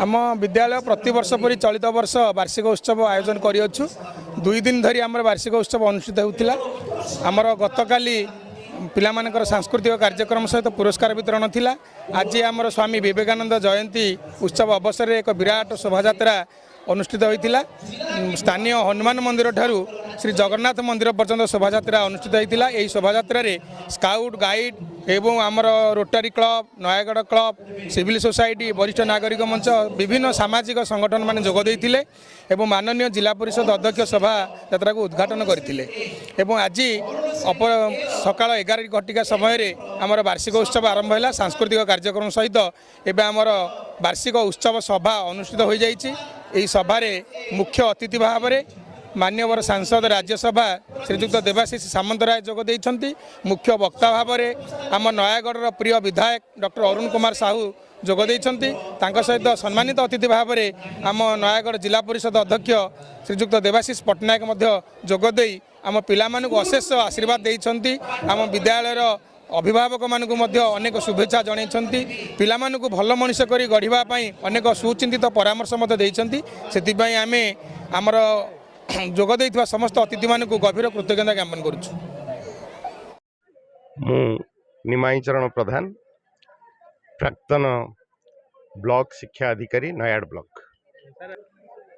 आम विद्यालय प्रतिवर्ष परी चलित वर्ष वार्षिक उत्सव आयोजन करियछु। 2 दिन धरी आम वार्षिक उत्सव अनुष्ठित होता। आमर गतकाली पिलामानकर सांस्कृतिक कार्यक्रम सहित पुरस्कार वितरण थिला। आज आमर स्वामी विवेकानंद जयंती उत्सव अवसर में एक विराट शोभा अनुष्ठित होता। स्थानीय हनुमान मंदिर ठारू श्री जगन्नाथ मंदिर पर्यंत शोभा अनुष्ठित होता। यही शोभा स्काउट गाइड एवं आमर rotary club, Nayagarh club, civil society, वरिष्ठ नागरिक मंच, विभिन्न सामाजिक संगठन मान जोग देइथिले एवं माननीय जिला परिषद अध्यक्ष शोभा यात्रा को उद्घाटन करथिले। एवं आज सकाळ 11 घटिका समय रे आमर वार्षिक उत्सव आरंभ है। सांस्कृतिक कार्यक्रम सहित एवं आमर वार्षिक उत्सव सभा अनुष्ठित हो जाइछि। यही सभार मुख्य अतिथि भाव में मान्यवर सांसद राज्यसभा श्रीजुक्त देवाशीष सामंतराय जोग देइछन्ति। मुख्य वक्ता भाव में आम नयागढ़ प्रिय विधायक डॉक्टर अरुण कुमार साहू जोग देइछन्ति। तांका सहित सम्मानित अतिथि भाव में आम नयागढ़ जिला परिषद अध्यक्ष श्रीजुक्त देवाशीष पट्टनायक जोग देई आम पिलामानकु अशेष आशीर्वाद देइछन्ति। आम विद्यालयर अभिभावक मानक अनेक शुभेच्छा जनइछन्ति। पिलामानकु भल मनीष करी गढ़िबा पई अनेक सुचिंतित परामर्श देइछन्ति। सेतिपई आमे आमर जोग देइथिबा समस्त अतिथि मानकु गभीर कृतज्ञता ज्ञापन करूछु। मु निमाई चरण प्रधान, प्राक्तन ब्लॉक शिक्षा अधिकारी नयागढ़ ब्लॉक।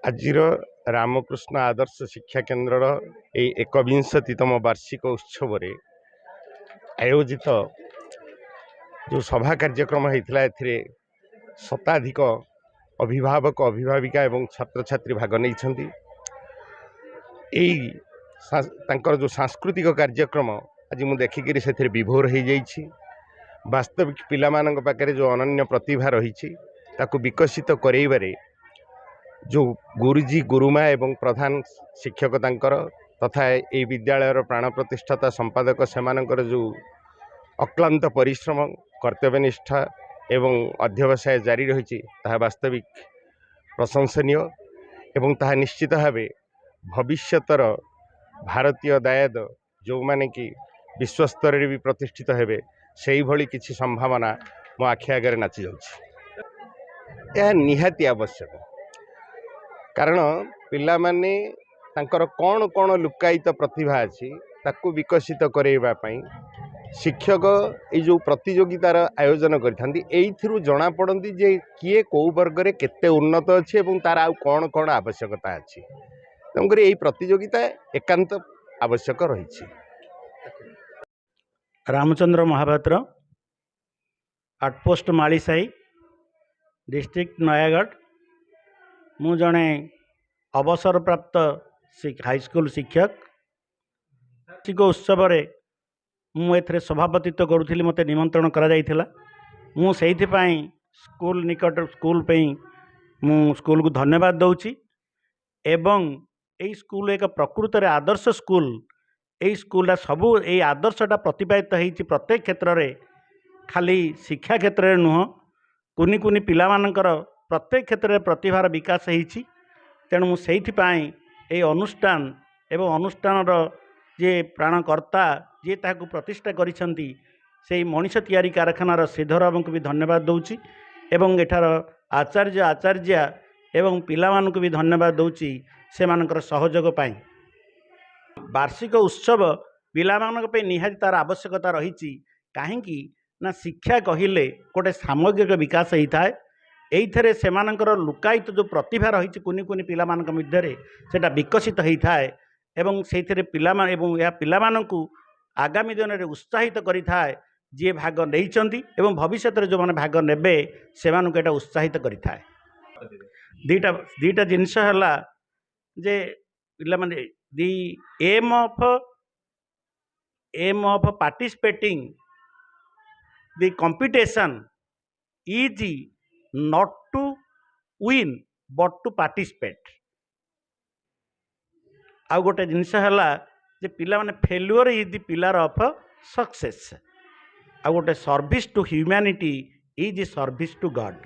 आजिर रामकृष्ण आदर्श शिक्षा केन्द्र 21तम वार्षिक उत्सव आयोजित जो सभा कार्यक्रम होता है शताधिक अभिभावक अभिभाविका एवं छात्र छात्री भाग नहीं। तांकर जो सांस्कृतिक कार्यक्रम आज मु देखिक से विभोर हो जाइछि। वास्तविक पिला मानक पाखरे जो अनन्य प्रतिभा रही ताकू विकसित करैबारे जो गुरुजी गुरुमा एवं प्रधान शिक्षक तांकर तथा ये विद्यालयर प्राण प्रतिष्ठाता संपादक सेमानकर जो अक्लांत परिश्रम कर्तव्यनिष्ठा एवं अध्यवसाय जारी रही वास्तविक प्रशंसनीय एवं ताहा निश्चित भाव भविष्यतर भारतीय दायद जो माने कि विश्वस्तर भी प्रतिष्ठित हेबे से भली किछि संभावना मो आखि आगे नाची जाउछि। यह निहाती आवश्यक, कारण पिला माने तांकर कौन कौन लुकायित प्रतिभा अच्छी ताकू विकसित करैबा पई शिक्षक ये जो प्रतियोगितार आयोजन करिथांती जना पड़ती जे किए कौ वर्ग रे केते उन्नत अच्छी एवं तार आउ कौन कौन आवश्यकता अच्छी। तेणुकर यही प्रतियोगिता एकांत आवश्यक रही। Ramchandra Mahapatra, outpost Malisai, district Nayagarh. मु जड़े अवसर प्राप्त हाईस्कूल शिक्षक। वार्षिक उत्सव मुझे सभापतित्व करुली, मत निमंत्रण करा मु सेइथिपाई स्कूल निकट स्कूल पे मु स्कूल को धन्यवाद दउची। एवं यही स्कूल एक प्रकृत रे आदर्श स्कूल। यही स्कूल सबू यही आदर्शटा प्रतिपादित होती प्रत्येक क्षेत्र में, खाली शिक्षा क्षेत्र में नुह कुनि कुनि पिला मानकर प्रत्येक क्षेत्र में प्रतिभार विकास होती। तेणु मुझे ये अनुष्ठान एवं अनुष्ठान जे प्राणकर्ता जे ताकू प्रतिष्ठा करिसेंती से मनीष तैयारी कारखानार श्रीधर बाबू को भी धन्यवाद दूची। एवं एठार आचार्य आचार्या एवं पिला मानक भी धन्यवाद दूची से मानकर सहयोग पाई। वार्षिक उत्सव पिला मानक पे निहाती तार आवश्यकता रही। कहीं ना शिक्षा कहले गोटे सामग्रिक विकास होता है। एइथरे सेमानकर लुकायित जो प्रतिभा रही कुनि कुनि पिला मानक मध्यरे सेटा विकसित होता है एवं सेइथरे पिला एवं या पिला मानकु आगामी दिन में उत्साहित करिथाए जे भाग नैचंती एवं भविष्य में जो माने भाग नेबे सेमानकु एटा उत्साहित करिथाए। दीटा जिनस हला जे पिला माने the aim of participating the competition is not to win but to participate. आउ गोटे जिनस हला जे पिला माने failure is the pillar of success. आ गोटे service to humanity is service to God.